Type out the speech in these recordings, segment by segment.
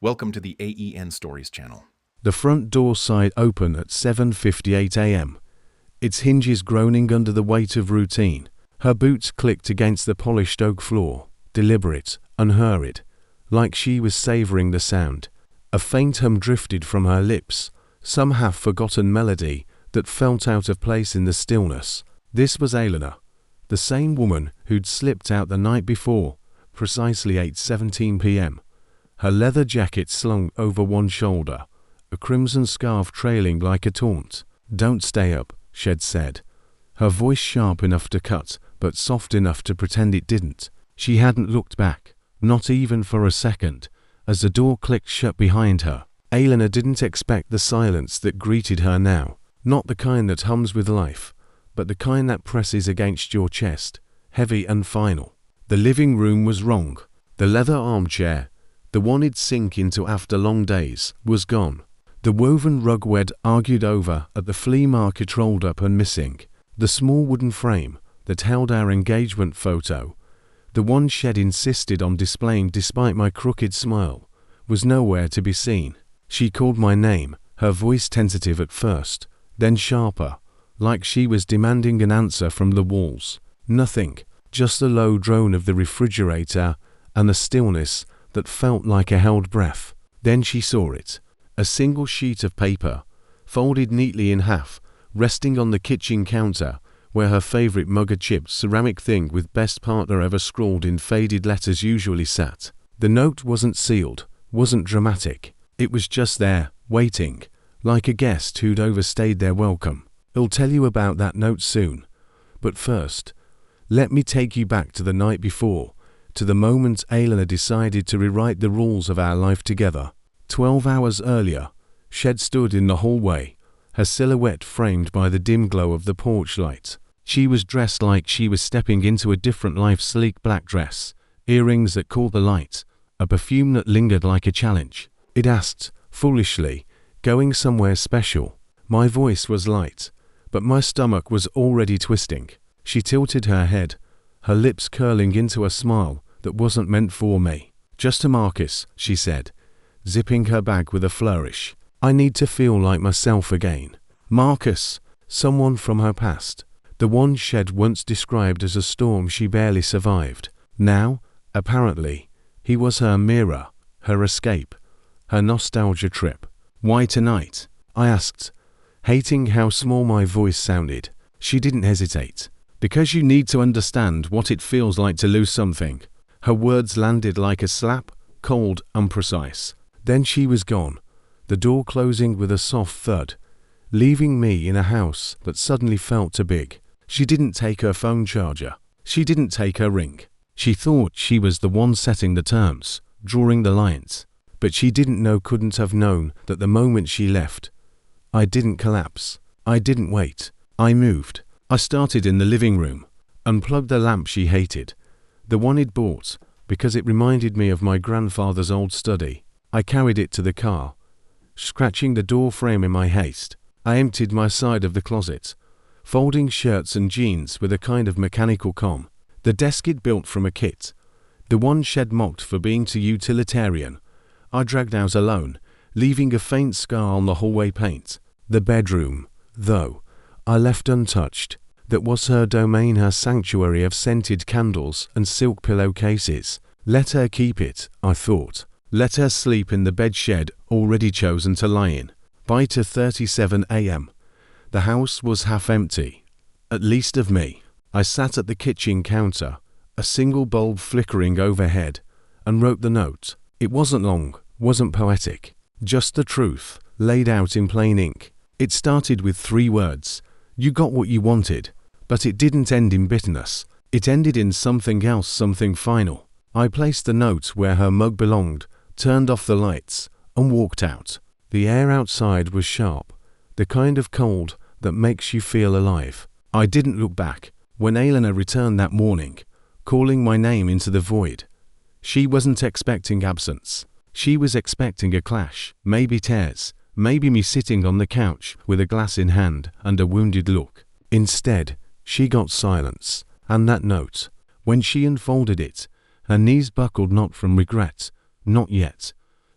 Welcome to the AEN Stories channel. The front door side open at 7:58 a.m. Its hinges groaning under the weight of routine. Her boots clicked against the polished oak floor, deliberate, unhurried, like she was savoring the sound. A faint hum drifted from her lips, some half-forgotten melody that felt out of place in the stillness. This was Elena, the same woman who'd slipped out the night before, precisely 8:17 p.m. Her leather jacket slung over one shoulder, a crimson scarf trailing like a taunt. "Don't stay up," Shed said, her voice sharp enough to cut, but soft enough to pretend it didn't. She hadn't looked back, not even for a second, as the door clicked shut behind her. Elena didn't expect the silence that greeted her now, not the kind that hums with life, but the kind that presses against your chest, heavy and final. The living room was wrong. The leather armchair, the one he'd sink into after long days, was gone. The woven rug we'd argued over at the flea market rolled up and missing. The small wooden frame that held our engagement photo, the one Shed insisted on displaying despite my crooked smile, was nowhere to be seen. She called my name, her voice tentative at first, then sharper, like she was demanding an answer from the walls. Nothing, just the low drone of the refrigerator and the stillness that felt like a held breath. Then she saw it. A single sheet of paper, folded neatly in half, resting on the kitchen counter, where her favorite mug-a-chipped ceramic thing with best partner ever scrawled in faded letters usually sat. The note wasn't sealed, wasn't dramatic. It was just there, waiting, like a guest who'd overstayed their welcome. I'll tell you about that note soon. But first, let me take you back to the night before, to the moment Elena decided to rewrite the rules of our life together. 12 hours earlier, Shed stood in the hallway, her silhouette framed by the dim glow of the porch light. She was dressed like she was stepping into a different life, sleek black dress, earrings that caught the light, a perfume that lingered like a challenge. It asked, foolishly, "Going somewhere special?" My voice was light, but my stomach was already twisting. She tilted her head, her lips curling into a smile that wasn't meant for me. "Just to Marcus," she said, zipping her bag with a flourish. "I need to feel like myself again." Marcus, someone from her past, the one Shed once described as a storm she barely survived. Now, apparently, he was her mirror, her escape, her nostalgia trip. "Why tonight?" I asked, hating how small my voice sounded. She didn't hesitate. "Because you need to understand what it feels like to lose something." Her words landed like a slap, cold, imprecise. Then she was gone, the door closing with a soft thud, leaving me in a house that suddenly felt too big. She didn't take her phone charger. She didn't take her ring. She thought she was the one setting the terms, drawing the lines. But she didn't know, couldn't have known, that the moment she left, I didn't collapse. I didn't wait. I moved. I started in the living room, unplugged the lamp she hated, the one he'd bought, because it reminded me of my grandfather's old study. I carried it to the car, scratching the door frame in my haste. I emptied my side of the closet, folding shirts and jeans with a kind of mechanical calm. The desk he'd built from a kit, the one Shed mocked for being too utilitarian, I dragged out alone, leaving a faint scar on the hallway paint. The bedroom, though, I left untouched. That was her domain, her sanctuary of scented candles and silk pillowcases. Let her keep it, I thought. Let her sleep in the bed Shed already chosen to lie in. By 2:37 a.m., the house was half empty, at least of me. I sat at the kitchen counter, a single bulb flickering overhead, and wrote the note. It wasn't long, wasn't poetic, just the truth, laid out in plain ink. It started with 3 words. You got what you wanted, but it didn't end in bitterness. It ended in something else, something final. I placed the note where her mug belonged, turned off the lights, and walked out. The air outside was sharp, the kind of cold that makes you feel alive. I didn't look back. When Elena returned that morning, calling my name into the void, she wasn't expecting absence. She was expecting a clash, maybe tears, maybe me sitting on the couch with a glass in hand and a wounded look. Instead, she got silence, and that note. When she unfolded it, her knees buckled, not from regret, not yet,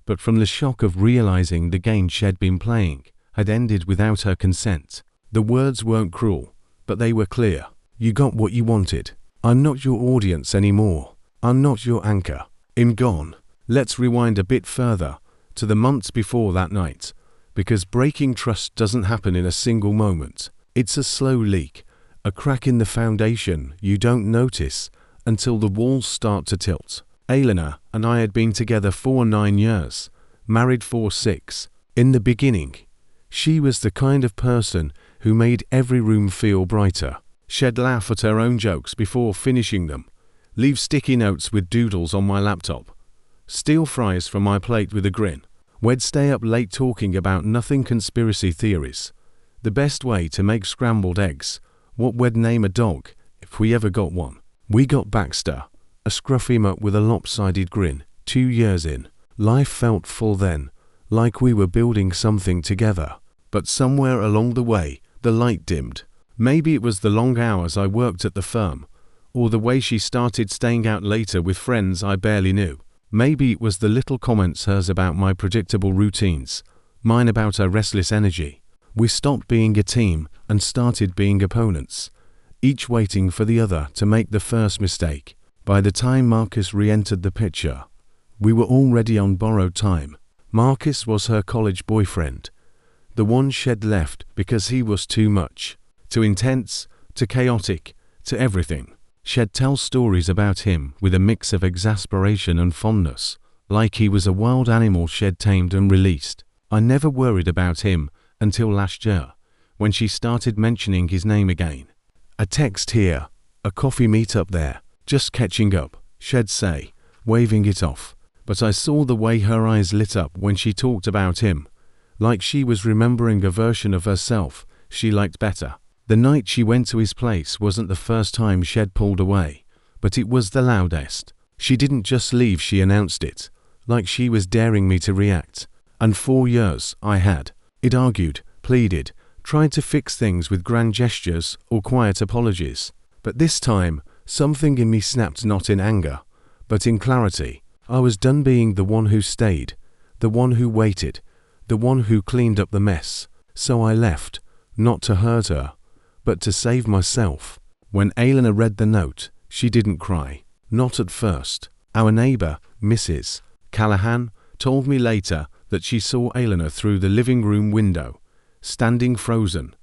but from the shock of realizing the game she'd been playing had ended without her consent. The words weren't cruel, but they were clear. You got what you wanted. I'm not your audience anymore. I'm not your anchor. I'm gone. Let's rewind a bit further, to the months before that night, because breaking trust doesn't happen in a single moment. It's a slow leak, a crack in the foundation you don't notice until the walls start to tilt. Elena and I had been together for 9 years, married for 6. In the beginning, she was the kind of person who made every room feel brighter. She'd laugh at her own jokes before finishing them, leave sticky notes with doodles on my laptop, steal fries from my plate with a grin. We'd stay up late talking about nothing conspiracy theories, the best way to make scrambled eggs, what we'd name a dog if we ever got one. We got Baxter, a scruffy mutt with a lopsided grin. 2 years in, life felt full then, like we were building something together. But somewhere along the way, the light dimmed. Maybe it was the long hours I worked at the firm, or the way she started staying out later with friends I barely knew. Maybe it was the little comments hers about my predictable routines, mine about her restless energy. We stopped being a team and started being opponents, each waiting for the other to make the first mistake. By the time Marcus re-entered the picture, we were already on borrowed time. Marcus was her college boyfriend, the one she'd left because he was too much, too intense, too chaotic, to everything. She'd tell stories about him with a mix of exasperation and fondness, like he was a wild animal she'd tamed and released. I never worried about him until last year, when she started mentioning his name again. A text here, a coffee meet-up there, just catching up, she'd say, waving it off. But I saw the way her eyes lit up when she talked about him, like she was remembering a version of herself she liked better. The night she went to his place wasn't the first time she'd pulled away, but it was the loudest. She didn't just leave, she announced it, like she was daring me to react. And 4 years I had. It argued, pleaded, tried to fix things with grand gestures or quiet apologies. But this time, something in me snapped, not in anger, but in clarity. I was done being the one who stayed, the one who waited, the one who cleaned up the mess. So I left, not to hurt her, but to save myself. When Elena read the note, she didn't cry. Not at first. Our neighbor, Mrs. Callahan, told me later that she saw Elena through the living room window, standing frozen,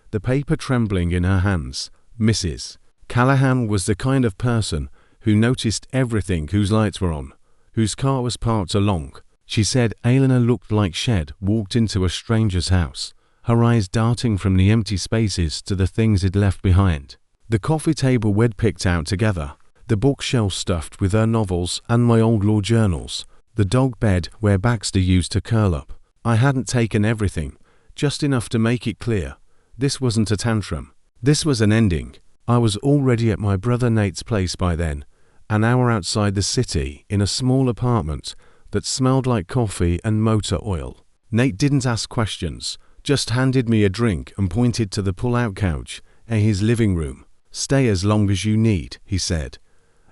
the paper trembling in her hands. Mrs. Callahan was the kind of person who noticed everything, whose lights were on, whose car was parked along. She said Elena looked like she'd walked into a stranger's house, her eyes darting from the empty spaces to the things he'd left behind. The coffee table we'd picked out together, the bookshelf stuffed with her novels and my old law journals, the dog bed where Baxter used to curl up. I hadn't taken everything, just enough to make it clear. This wasn't a tantrum. This was an ending. I was already at my brother Nate's place by then, an hour outside the city in a small apartment that smelled like coffee and motor oil. Nate didn't ask questions, just handed me a drink and pointed to the pull-out couch in his living room. "Stay as long as you need," he said.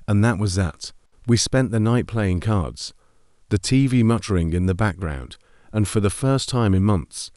And that was that. We spent the night playing cards, the TV muttering in the background, and for the first time in months,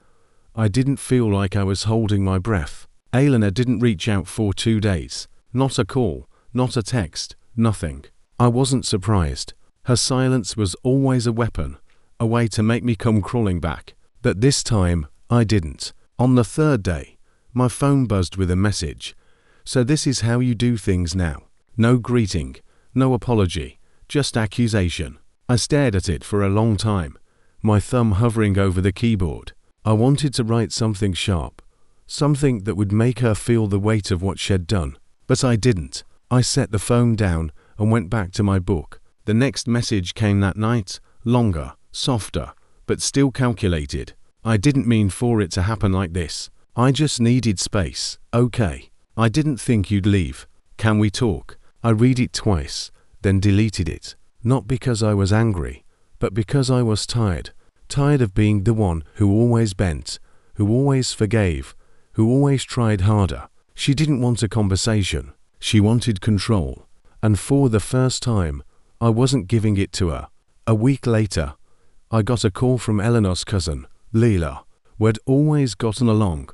I didn't feel like I was holding my breath. Elena didn't reach out for 2 days. Not a call, not a text, nothing. I wasn't surprised. Her silence was always a weapon, a way to make me come crawling back. But this time, I didn't. On the 3rd day, my phone buzzed with a message. "So this is how you do things now." No greeting, no apology, just accusation. I stared at it for a long time, my thumb hovering over the keyboard. I wanted to write something sharp, something that would make her feel the weight of what she'd done. But I didn't. I set the phone down and went back to my book. The next message came that night, longer, softer, but still calculated. "I didn't mean for it to happen like this. I just needed space, okay? I didn't think you'd leave. Can we talk?" I read it twice, then deleted it. Not because I was angry, but because I was tired. Tired of being the one who always bent, who always forgave, who always tried harder. She didn't want a conversation. She wanted control. And for the first time, I wasn't giving it to her. A week later, I got a call from Eleanor's cousin, Leela. We'd always gotten along.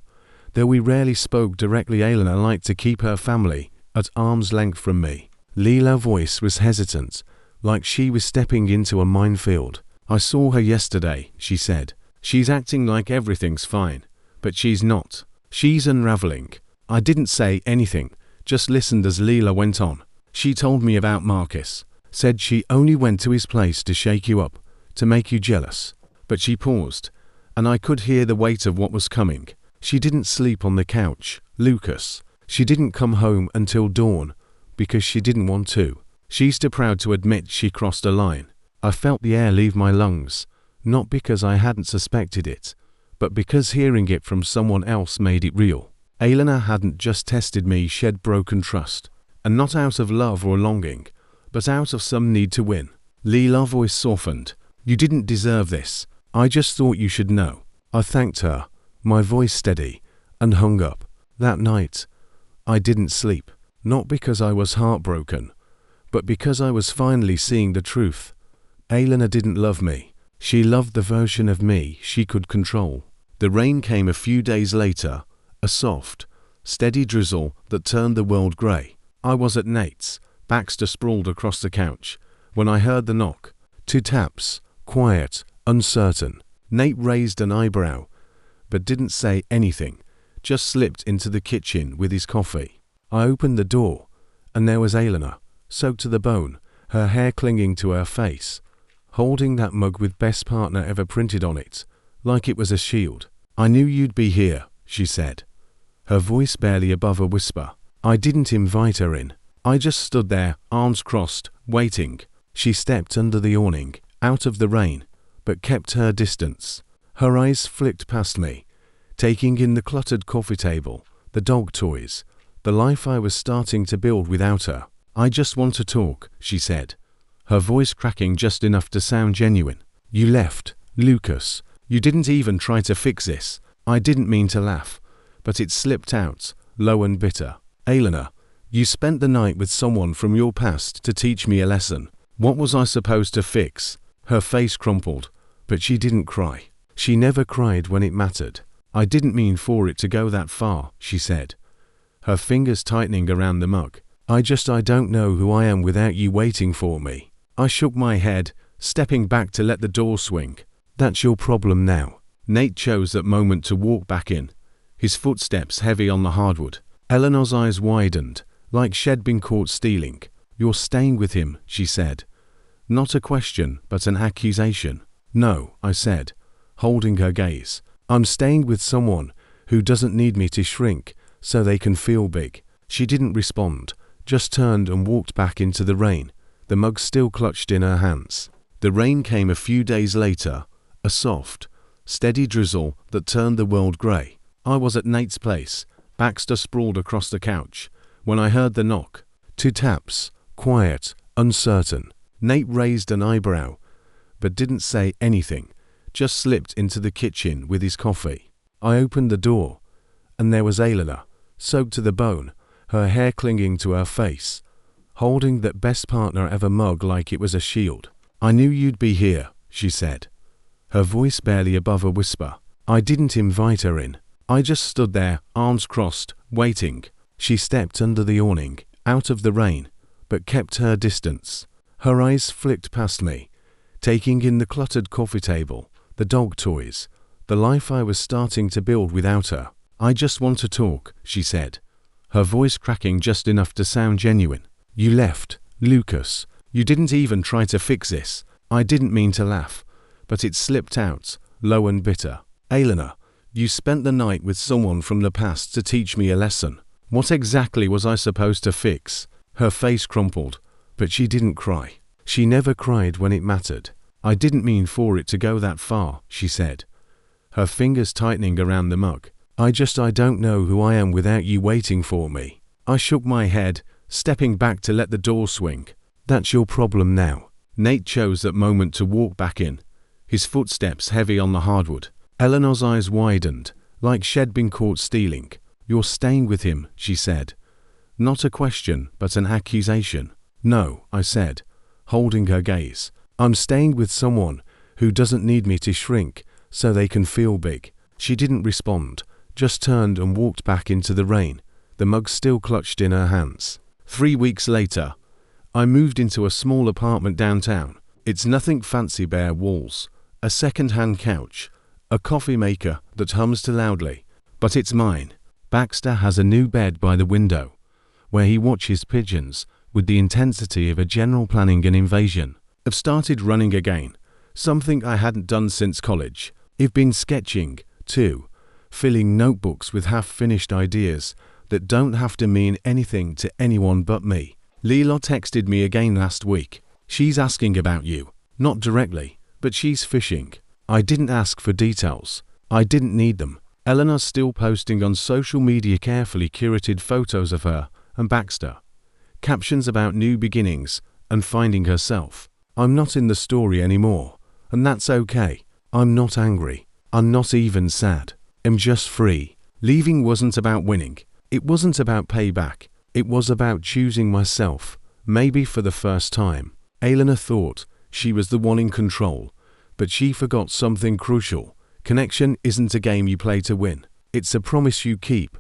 Though we rarely spoke directly, Eleanor liked to keep her family at arm's length from me. Leela's voice was hesitant, like she was stepping into a minefield. I saw her yesterday, she said. She's acting like everything's fine, but she's not. She's unraveling. I didn't say anything, just listened as Leela went on. She told me about Marcus, said she only went to his place to shake you up, to make you jealous. But she paused, and I could hear the weight of what was coming. She didn't sleep on the couch, Lucas. She didn't come home until dawn, because she didn't want to. She's too proud to admit she crossed a line. I felt the air leave my lungs, not because I hadn't suspected it, but because hearing it from someone else made it real. Eleanor hadn't just tested me, she'd broken trust. And not out of love or longing, but out of some need to win. Leela's voice softened. You didn't deserve this. I just thought you should know. I thanked her, my voice steady, and hung up. That night, I didn't sleep, not because I was heartbroken, but because I was finally seeing the truth. Eleanor didn't love me. She loved the version of me she could control. The rain came a few days later, a soft, steady drizzle that turned the world grey. I was at Nate's, Baxter sprawled across the couch, when I heard the knock. 2 taps, quiet, uncertain. Nate raised an eyebrow, but didn't say anything, just slipped into the kitchen with his coffee. I opened the door, and there was Eleanor, soaked to the bone, her hair clinging to her face, holding that mug with best partner ever printed on it, like it was a shield. I knew you'd be here, she said, her voice barely above a whisper. I didn't invite her in. I just stood there, arms crossed, waiting. She stepped under the awning, out of the rain, but kept her distance. Her eyes flicked past me, taking in the cluttered coffee table, the dog toys, the life I was starting to build without her. I just want to talk, she said, her voice cracking just enough to sound genuine. You left, Lucas. You didn't even try to fix this. I didn't mean to laugh, but it slipped out, low and bitter. Eleanor, you spent the night with someone from your past to teach me a lesson. What was I supposed to fix? Her face crumpled, but she didn't cry. She never cried when it mattered. I didn't mean for it to go that far, she said, her fingers tightening around the mug. I don't know who I am without you waiting for me. I shook my head, stepping back to let the door swing. That's your problem now. Nate chose that moment to walk back in, his footsteps heavy on the hardwood. Eleanor's eyes widened, like she'd been caught stealing. You're staying with him, she said. Not a question, but an accusation. No, I said, holding her gaze. I'm staying with someone who doesn't need me to shrink so they can feel big. She didn't respond, just turned and walked back into the rain, the mug still clutched in her hands. The rain came a few days later, a soft, steady drizzle that turned the world grey. I was at Nate's place, Baxter sprawled across the couch, when I heard the knock. 2 taps, quiet, uncertain. Nate raised an eyebrow, but didn't say anything, just slipped into the kitchen with his coffee. I opened the door, and there was Eleanor, soaked to the bone, her hair clinging to her face, holding that best partner ever mug like it was a shield. I knew you'd be here, she said, her voice barely above a whisper. I didn't invite her in. I just stood there, arms crossed, waiting. She stepped under the awning, out of the rain, but kept her distance. Her eyes flicked past me, taking in the cluttered coffee table, the dog toys, the life I was starting to build without her. I just want to talk, she said, her voice cracking just enough to sound genuine. You left, Lucas. You didn't even try to fix this. I didn't mean to laugh, but it slipped out, low and bitter. Eleanor, you spent the night with someone from the past to teach me a lesson. What exactly was I supposed to fix? Her face crumpled, but she didn't cry. She never cried when it mattered. I didn't mean for it to go that far, she said, her fingers tightening around the mug. I don't know who I am without you waiting for me. I shook my head, stepping back to let the door swing. That's your problem now. Nate chose that moment to walk back in, his footsteps heavy on the hardwood. Eleanor's eyes widened, like she'd been caught stealing. You're staying with him, she said. Not a question, but an accusation. No, I said, holding her gaze. I'm staying with someone who doesn't need me to shrink so they can feel big. She didn't respond, just turned and walked back into the rain, the mug still clutched in her hands. 3 weeks later, I moved into a small apartment downtown. It's nothing fancy, bare walls, a second-hand couch, a coffee maker that hums too loudly, but it's mine. Baxter has a new bed by the window, where he watches pigeons with the intensity of a general planning an invasion. I've started running again, something I hadn't done since college. I've been sketching, too, filling notebooks with half-finished ideas that don't have to mean anything to anyone but me. Leela texted me again last week. She's asking about you. Not directly, but she's fishing. I didn't ask for details. I didn't need them. Eleanor's still posting on social media carefully curated photos of her and Baxter. Captions about new beginnings and finding herself. I'm not in the story anymore, and that's okay. I'm not angry. I'm not even sad. I'm just free. Leaving wasn't about winning. It wasn't about payback. It was about choosing myself, maybe for the first time. Eleanor thought she was the one in control, but she forgot something crucial. Connection isn't a game you play to win. It's a promise you keep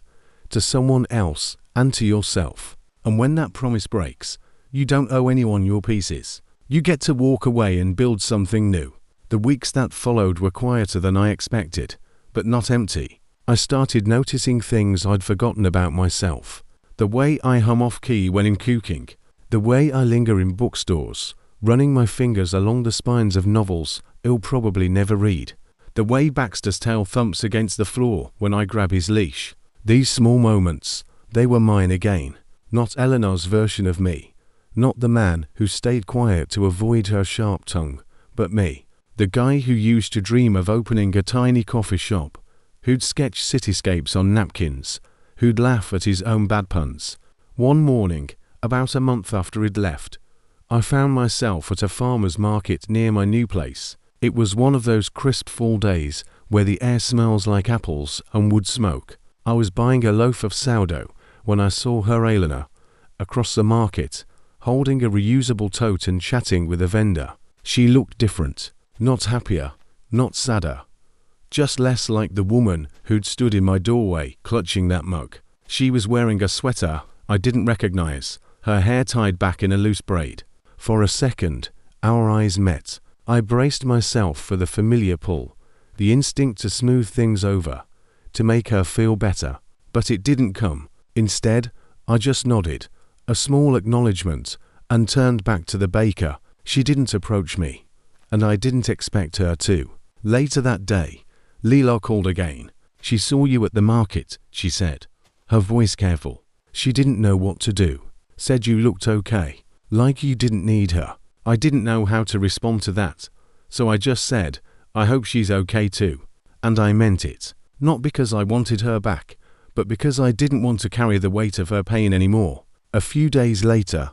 to someone else and to yourself. And when that promise breaks, you don't owe anyone your pieces. You get to walk away and build something new. The weeks that followed were quieter than I expected, but not empty. I started noticing things I'd forgotten about myself. The way I hum off-key when in cooking. The way I linger in bookstores, running my fingers along the spines of novels I'll probably never read. The way Baxter's tail thumps against the floor when I grab his leash. These small moments, they were mine again. Not Eleanor's version of me. Not the man who stayed quiet to avoid her sharp tongue, but me. The guy who used to dream of opening a tiny coffee shop, who'd sketch cityscapes on napkins, who'd laugh at his own bad puns. One morning, about a month after he'd left, I found myself at a farmer's market near my new place. It was one of those crisp fall days where the air smells like apples and wood smoke. I was buying a loaf of sourdough when I saw her, Eleanor, across the market, holding a reusable tote and chatting with a vendor. She looked different, not happier, not sadder, just less like the woman who'd stood in my doorway clutching that mug. She was wearing a sweater I didn't recognize, her hair tied back in a loose braid. For a second, our eyes met. I braced myself for the familiar pull, the instinct to smooth things over, to make her feel better. But it didn't come. Instead, I just nodded, a small acknowledgement, and turned back to the baker. She didn't approach me, and I didn't expect her to. Later that day, Leela called again. She saw you at the market, she said, her voice careful. She didn't know what to do. Said you looked okay, like you didn't need her. I didn't know how to respond to that, so I just said, I hope she's okay too. And I meant it. Not because I wanted her back, but because I didn't want to carry the weight of her pain anymore. A few days later,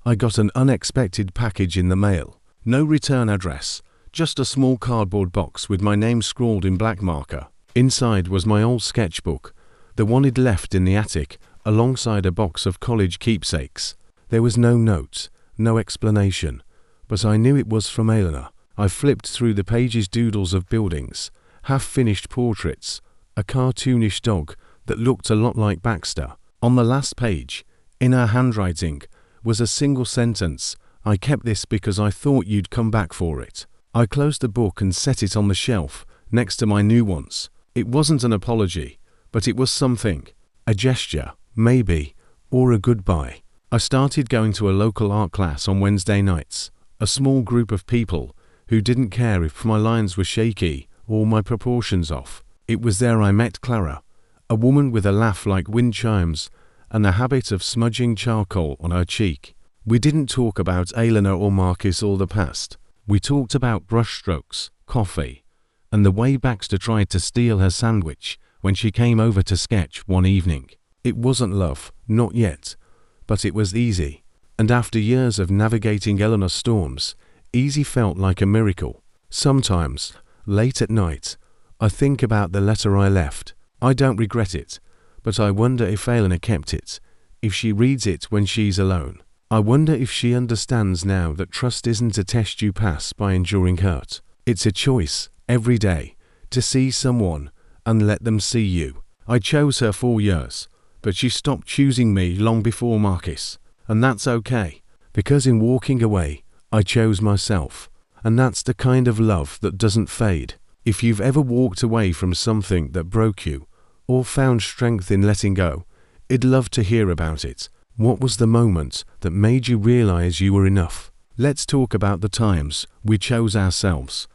I got an unexpected package in the mail. No return address, just a small cardboard box with my name scrawled in black marker. Inside was my old sketchbook, the one he'd left in the attic, alongside a box of college keepsakes. There was no note, no explanation, but I knew it was from Eleanor. I flipped through the pages, doodles of buildings, half-finished portraits, a cartoonish dog that looked a lot like Baxter. On the last page, in her handwriting, was a single sentence, I kept this because I thought you'd come back for it. I closed the book and set it on the shelf, next to my new ones. It wasn't an apology, but it was something. A gesture, maybe, or a goodbye. I started going to a local art class on Wednesday nights. A small group of people who didn't care if my lines were shaky or my proportions off. It was there I met Clara, a woman with a laugh like wind chimes and a habit of smudging charcoal on her cheek. We didn't talk about Eleanor or Marcus or the past. We talked about brushstrokes, coffee, and the way Baxter tried to steal her sandwich when she came over to sketch one evening. It wasn't love, not yet, but it was easy. And after years of navigating Eleanor's storms, easy felt like a miracle. Sometimes, late at night, I think about the letter I left. I don't regret it, but I wonder if Eleanor kept it, if she reads it when she's alone. I wonder if she understands now that trust isn't a test you pass by enduring hurt. It's a choice, every day, to see someone and let them see you. I chose her 4 years, but she stopped choosing me long before Marcus. And that's okay, because in walking away, I chose myself. And that's the kind of love that doesn't fade. If you've ever walked away from something that broke you, or found strength in letting go, I'd love to hear about it. What was the moment that made you realize you were enough? Let's talk about the times we chose ourselves.